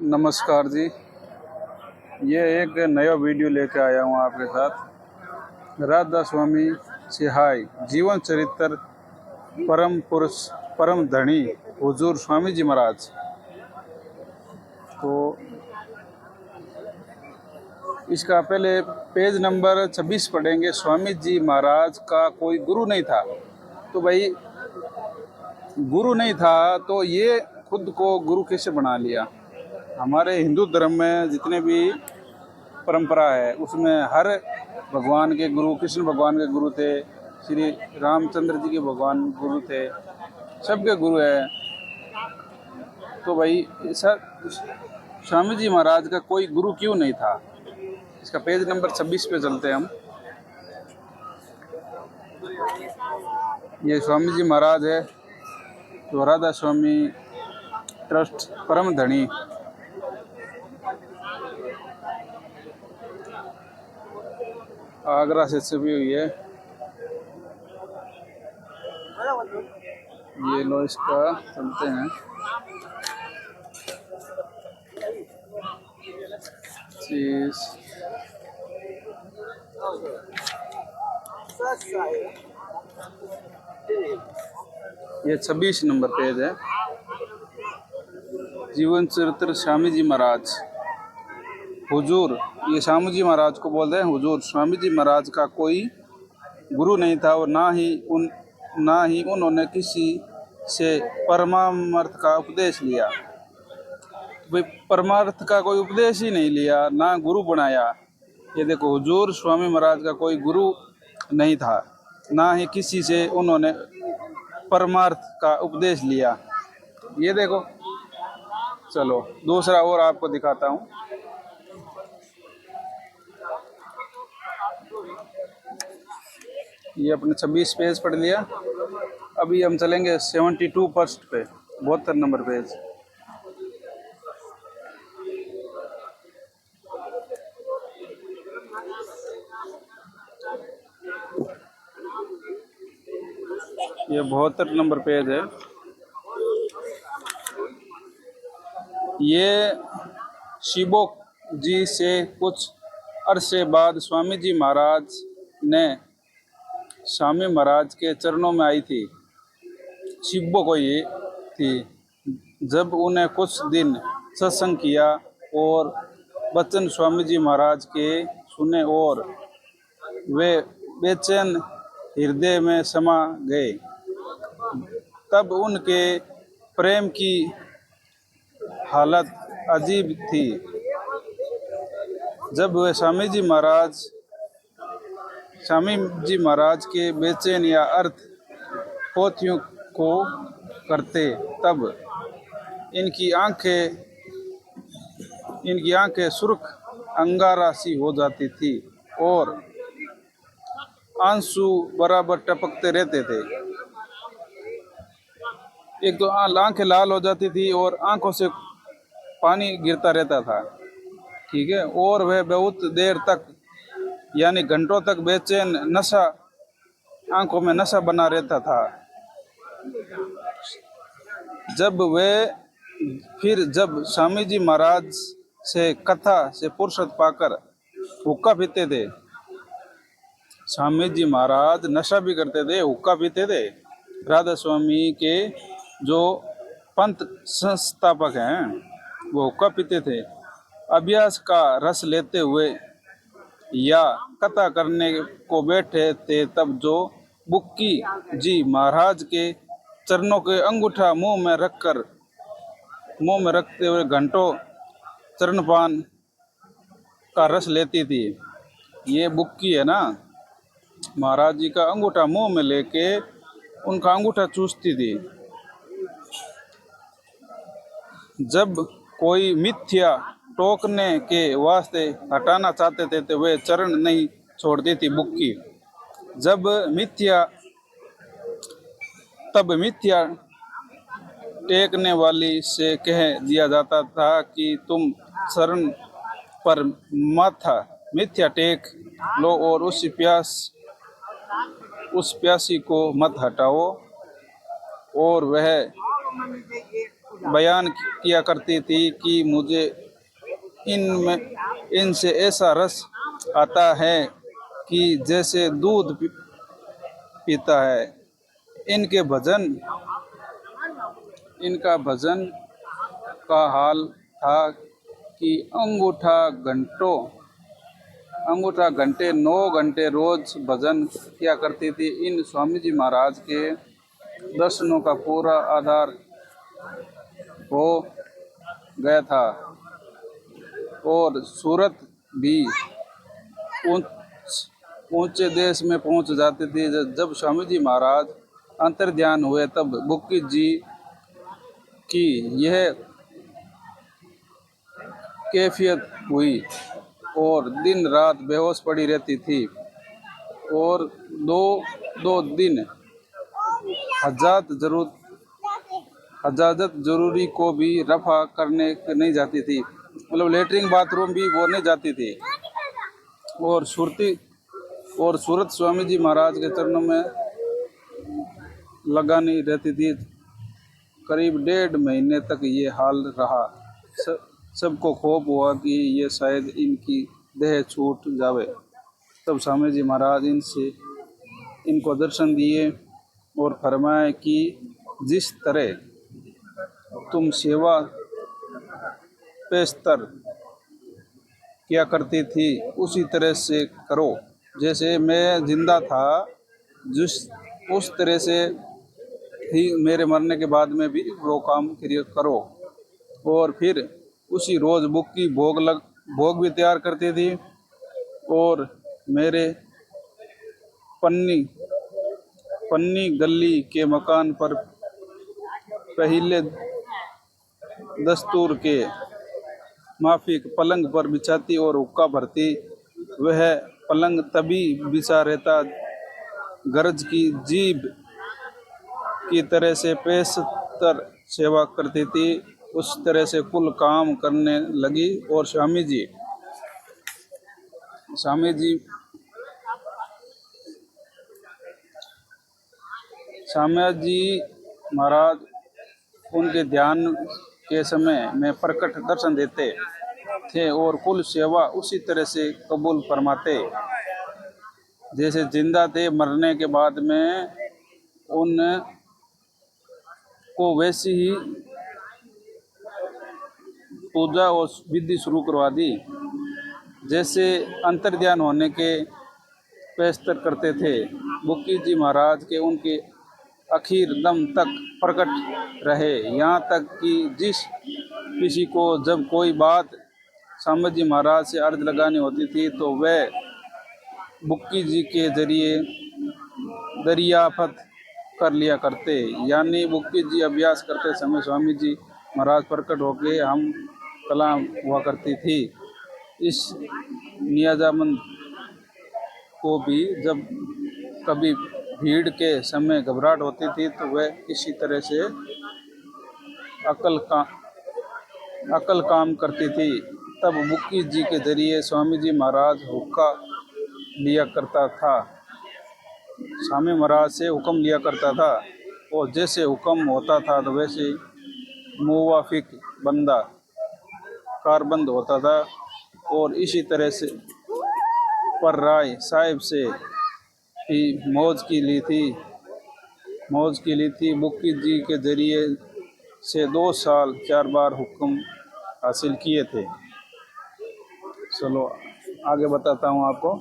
नमस्कार जी। ये एक नया वीडियो लेके आया हूँ आपके साथ। राधा स्वामी सिहाई जीवन चरित्र परम पुरुष परम धनी हुजूर स्वामी जी महाराज। तो इसका पहले पेज नंबर 26 पढ़ेंगे। स्वामी जी महाराज का कोई गुरु नहीं था। तो भाई गुरु नहीं था तो ये खुद को गुरु कैसे बना लिया? हमारे हिंदू धर्म में जितने भी परंपरा है उसमें हर भगवान के गुरु, कृष्ण भगवान के गुरु थे, श्री रामचंद्र जी के भगवान गुरु थे, सबके गुरु है। तो भाई ऐसा स्वामी जी महाराज का कोई गुरु क्यों नहीं था? इसका पेज नंबर 26 पे चलते हैं हम। ये स्वामी जी महाराज है तो राधा स्वामी ट्रस्ट परम धनी। आगरा से छपी हुई है। ये लो, इसका चलते हैं। ये 26 नंबर पेज है। जीवन चरित्र स्वामी जी महाराज हुजूर। ये स्वामी जी महाराज को बोलते हैं हुजूर। स्वामी जी महाराज का कोई गुरु नहीं था और ना ही उन्होंने किसी से परमार्थ का उपदेश लिया। भाई परमार्थ का कोई उपदेश ही नहीं लिया, ना गुरु बनाया। ये देखो, हुजूर स्वामी महाराज का कोई गुरु नहीं था, ना ही किसी से उन्होंने परमार्थ का उपदेश लिया। ये देखो, चलो दूसरा और आपको दिखाता हूँ। ये अपने 26 पेज पढ़ लिया। अभी हम चलेंगे 72 फर्स्ट पे, 72 नंबर पेज। ये 72 नंबर पेज है। ये शिबोक जी से कुछ अरसे बाद स्वामी जी महाराज ने स्वामी महाराज के चरणों में आई थी। शिबो को ये थी। जब उन्हें कुछ दिन सत्संग किया और वचन स्वामी जी महाराज के सुने और वे बेचैन हृदय में समा गए, तब उनके प्रेम की हालत अजीब थी। जब वे स्वामी जी महाराज के बेचैन या अर्थ पोथियों को करते, तब इनकी आंखें सुर्ख अंगारा सी हो जाती थी और आंसू बराबर टपकते रहते थे। एक तो आंखें लाल हो जाती थी और आंखों से पानी गिरता रहता था, ठीक है। और वह बहुत देर तक, यानी घंटों तक बेचैन नशा, आंखों में नशा बना रहता था। जब स्वामी जी महाराज से कथा से फुर्सत पाकर हुक्का पीते थे। स्वामी जी महाराज नशा भी करते थे, हुक्का पीते थे। राधा स्वामी के जो पंथ संस्थापक हैं वो हुक्का पीते थे। अभ्यास का रस लेते हुए या कथा करने को बैठे थे, तब जो बुक्की जी महाराज के चरणों के अंगूठा मुंह में रखते हुए घंटों चरणपान का रस लेती थी। ये बुक्की है ना, महाराज जी का अंगूठा मुंह में लेके उनका अंगूठा चूसती थी। जब कोई मिथ्या टोकने के वास्ते हटाना चाहते थे तो वे चरण नहीं छोड़ती थी बुक्की। तब मिथ्या टेकने वाली से कह दिया जाता था कि तुम शरण पर माथा मिथ्या टेक लो और उस प्यासी को मत हटाओ। और वह बयान किया करती थी कि मुझे इनसे ऐसा रस आता है कि जैसे दूध पीता है। इनके भजन इनका भजन का हाल था कि अंगूठा घंटे 9 घंटे रोज भजन किया करती थी। इन स्वामी जी महाराज के दर्शनों का पूरा आधार हो गया था और सूरत भी ऊंचे देश में पहुंच जाती थी। जब स्वामी जी महाराज अंतर्ध्यान हुए तब बुक्की जी की यह कैफियत हुई और दिन रात बेहोश पड़ी रहती थी और दो दिन हजाजत जरूरी को भी रफा करने नहीं जाती थी, मतलब लेटरिन बाथरूम भी वो नहीं जाती थी। और सूरत स्वामी जी महाराज के चरणों में लगानी रहती थी। करीब 1.5 महीने तक ये हाल रहा। सबको खौफ हुआ कि ये शायद इनकी देह छूट जावे। तब स्वामी जी महाराज इनको दर्शन दिए और फरमाए कि जिस तरह तुम सेवा पेशतर किया करती थी उसी तरह से करो। जैसे मैं जिंदा था उस तरह से ही मेरे मरने के बाद में भी वो काम करो। और फिर उसी रोज बुक्की भोग भी तैयार करती थी और मेरे पन्नी गली के मकान पर पहले दस्तूर के माफिक पलंग पर बिछाती और हुक्का भरती। वह पलंग तभी बिछा रहता गरज की जीभ की तरह से पेशतर सेवा करती थी। उस तरह से कुल काम करने लगी और स्वामी जी महाराज उनके ध्यान के समय में प्रकट दर्शन देते थे और कुल सेवा उसी तरह से कबूल फरमाते जैसे जिंदा थे। मरने के बाद में उन को वैसी ही पूजा और विधि शुरू करवा दी जैसे अंतर्ध्यान होने के पेशतर करते थे। बुक्की जी महाराज के उनके आखिर दम तक प्रकट रहे, यहाँ तक कि जिस किसी को जब कोई बात स्वामी जी महाराज से अर्ज लगानी होती थी तो वह बुक्की जी के जरिए दरियाफत कर लिया करते। यानी बुक्की जी अभ्यास करते समय स्वामी जी महाराज प्रकट होके हम कलाम हुआ करती थी। इस नियाजामंद को भी जब कभी भीड़ के समय घबराहट होती थी तो वह इसी तरह से अकल काम करती थी। तब बुक्की जी के जरिए स्वामी जी महाराज हुक्का लिया करता था, स्वामी महाराज से हुक्म लिया करता था और जैसे हुक्म होता था तो वैसे मुवाफिक बंदा कारबंद होता था। और इसी तरह से पर राय साहिब से ही मौज की ली थी। बुक्की जी के जरिए से 2 साल 4 बार हुक्म हासिल किए थे। चलो आगे बताता हूँ आपको।